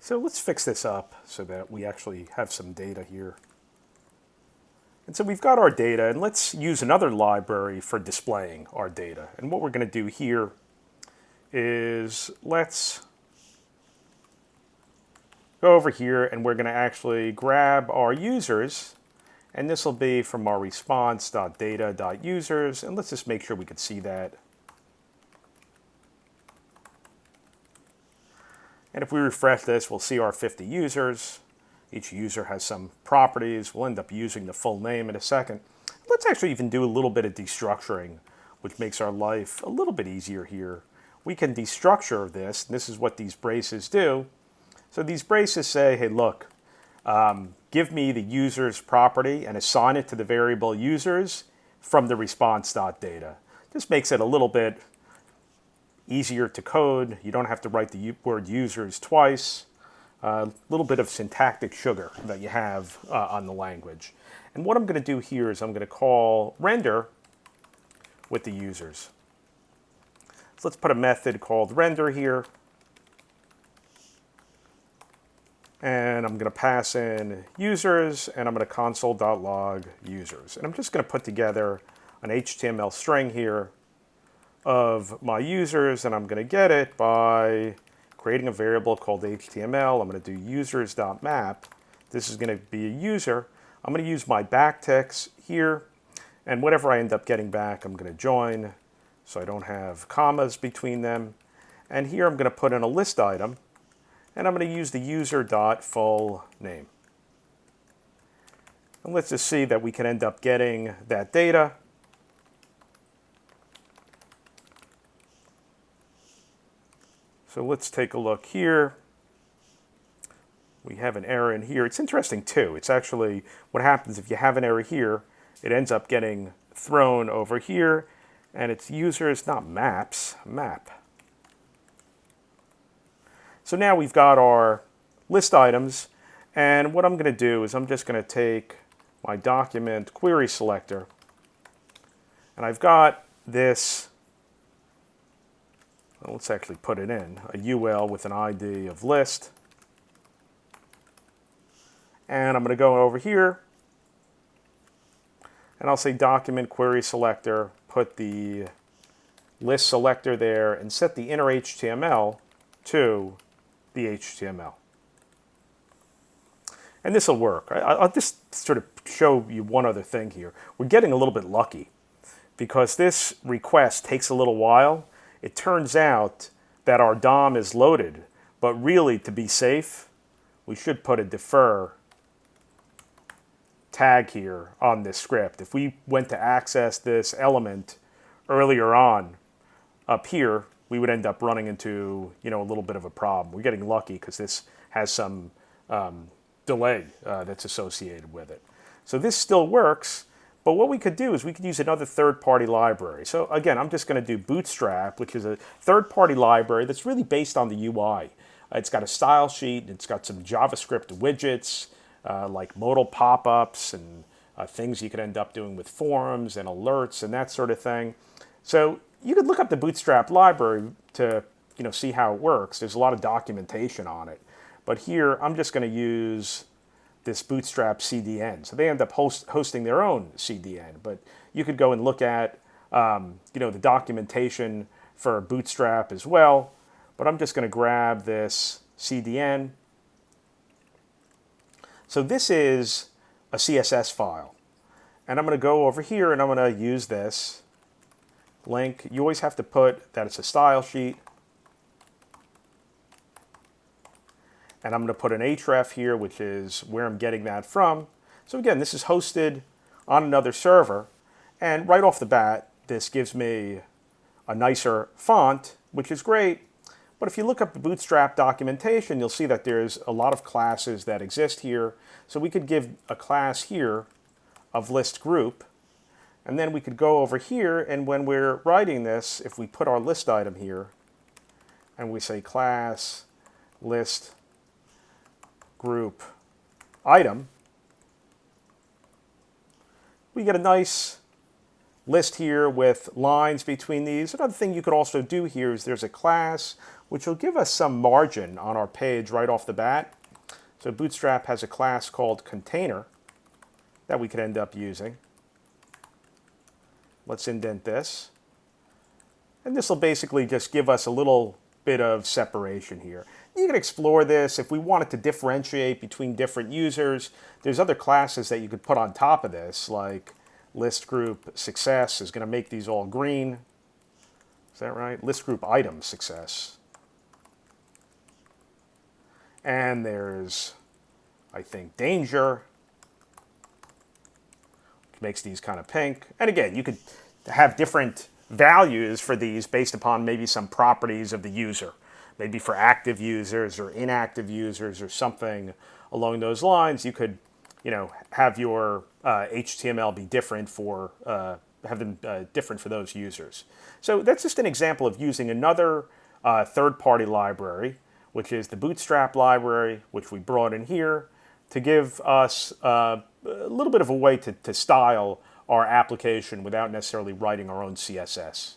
So let's fix this up so that we actually have some data here. And so we've got our data, and let's use another library for displaying our data. And what we're going to do here is let's go over here, and we're going to actually grab our users, and this will be from our response.data.users, and let's just make sure we can see that. And if we refresh this, we'll see our 50 users. Each user has some properties. We'll end up using the full name in a second. Let's actually even do a little bit of destructuring, which makes our life a little bit easier here. We can destructure this, and this is what these braces do. So these braces say, hey, look, give me the user's property and assign it to the variable users from the response.data. This makes it a little bit easier to code. You don't have to write the word users twice. A little bit of syntactic sugar that you have on the language. And what I'm going to do here is I'm going to call render with the users. So let's put a method called render here. And I'm going to pass in users, and I'm going to console.log users. And I'm just going to put together an HTML string here of my users, and I'm going to get it by creating a variable called HTML. I'm going to do users.map. This is going to be a user. I'm going to use my backticks here, and whatever I end up getting back, I'm going to join, so I don't have commas between them. And here I'm going to put in a list item, and I'm going to use the user.fullName. And let's just see that we can end up getting that data. So let's take a look here. We have an error in here. It's interesting too. It's actually what happens if you have an error here, it ends up getting thrown over here, and it's users, not maps, map. So now we've got our list items, and what I'm going to do is I'm just going to take my document query selector, and I've got this. Let's actually put it in, a UL with an ID of list. And I'm going to go over here, and I'll say document query selector, put the list selector there, and set the inner HTML to the HTML. And this will work. I'll just sort of show you one other thing here. We're getting a little bit lucky because this request takes a little while. It turns out that our DOM is loaded, but really, to be safe, we should put a defer tag here on this script. If we went to access this element earlier on up here, we would end up running into a little bit of a problem. We're getting lucky because this has some delay that's associated with it. So this still works. But what we could do is we could use another third-party library. So again, I'm just going to do Bootstrap, which is a third-party library that's really based on the UI. It's got a style sheet. It's got some JavaScript widgets like modal pop-ups and things you could end up doing with forms and alerts and that sort of thing. So you could look up the Bootstrap library to see how it works. There's a lot of documentation on it. But here, I'm just going to use this Bootstrap CDN. So they end up hosting their own CDN. But you could go and look at the documentation for Bootstrap as well. But I'm just going to grab this CDN. So this is a CSS file. And I'm going to go over here and I'm going to use this link. You always have to put that it's a style sheet. And I'm going to put an href here, which is where I'm getting that from. So again, this is hosted on another server. And right off the bat, this gives me a nicer font, which is great. But if you look up the Bootstrap documentation, you'll see that there's a lot of classes that exist here. So we could give a class here of list group. And then we could go over here, and when we're writing this, if we put our list item here, and we say class list group item, we get a nice list here with lines between these. Another thing you could also do here is there's a class which will give us some margin on our page right off the bat. So Bootstrap has a class called container that we could end up using. Let's indent this. And this will basically just give us a little bit of separation here. You can explore this if we wanted to differentiate between different users. There's other classes that you could put on top of this, like list group success is going to make these all green. Is that right? List group item success. And there's, I think, danger, which makes these kind of pink. And again, you could have different values for these based upon maybe some properties of the user. Maybe for active users or inactive users or something along those lines. You could, have your HTML be different for have them different for those users. So that's just an example of using another third-party library, which is the Bootstrap library, which we brought in here to give us a little bit of a way to style our application without necessarily writing our own CSS.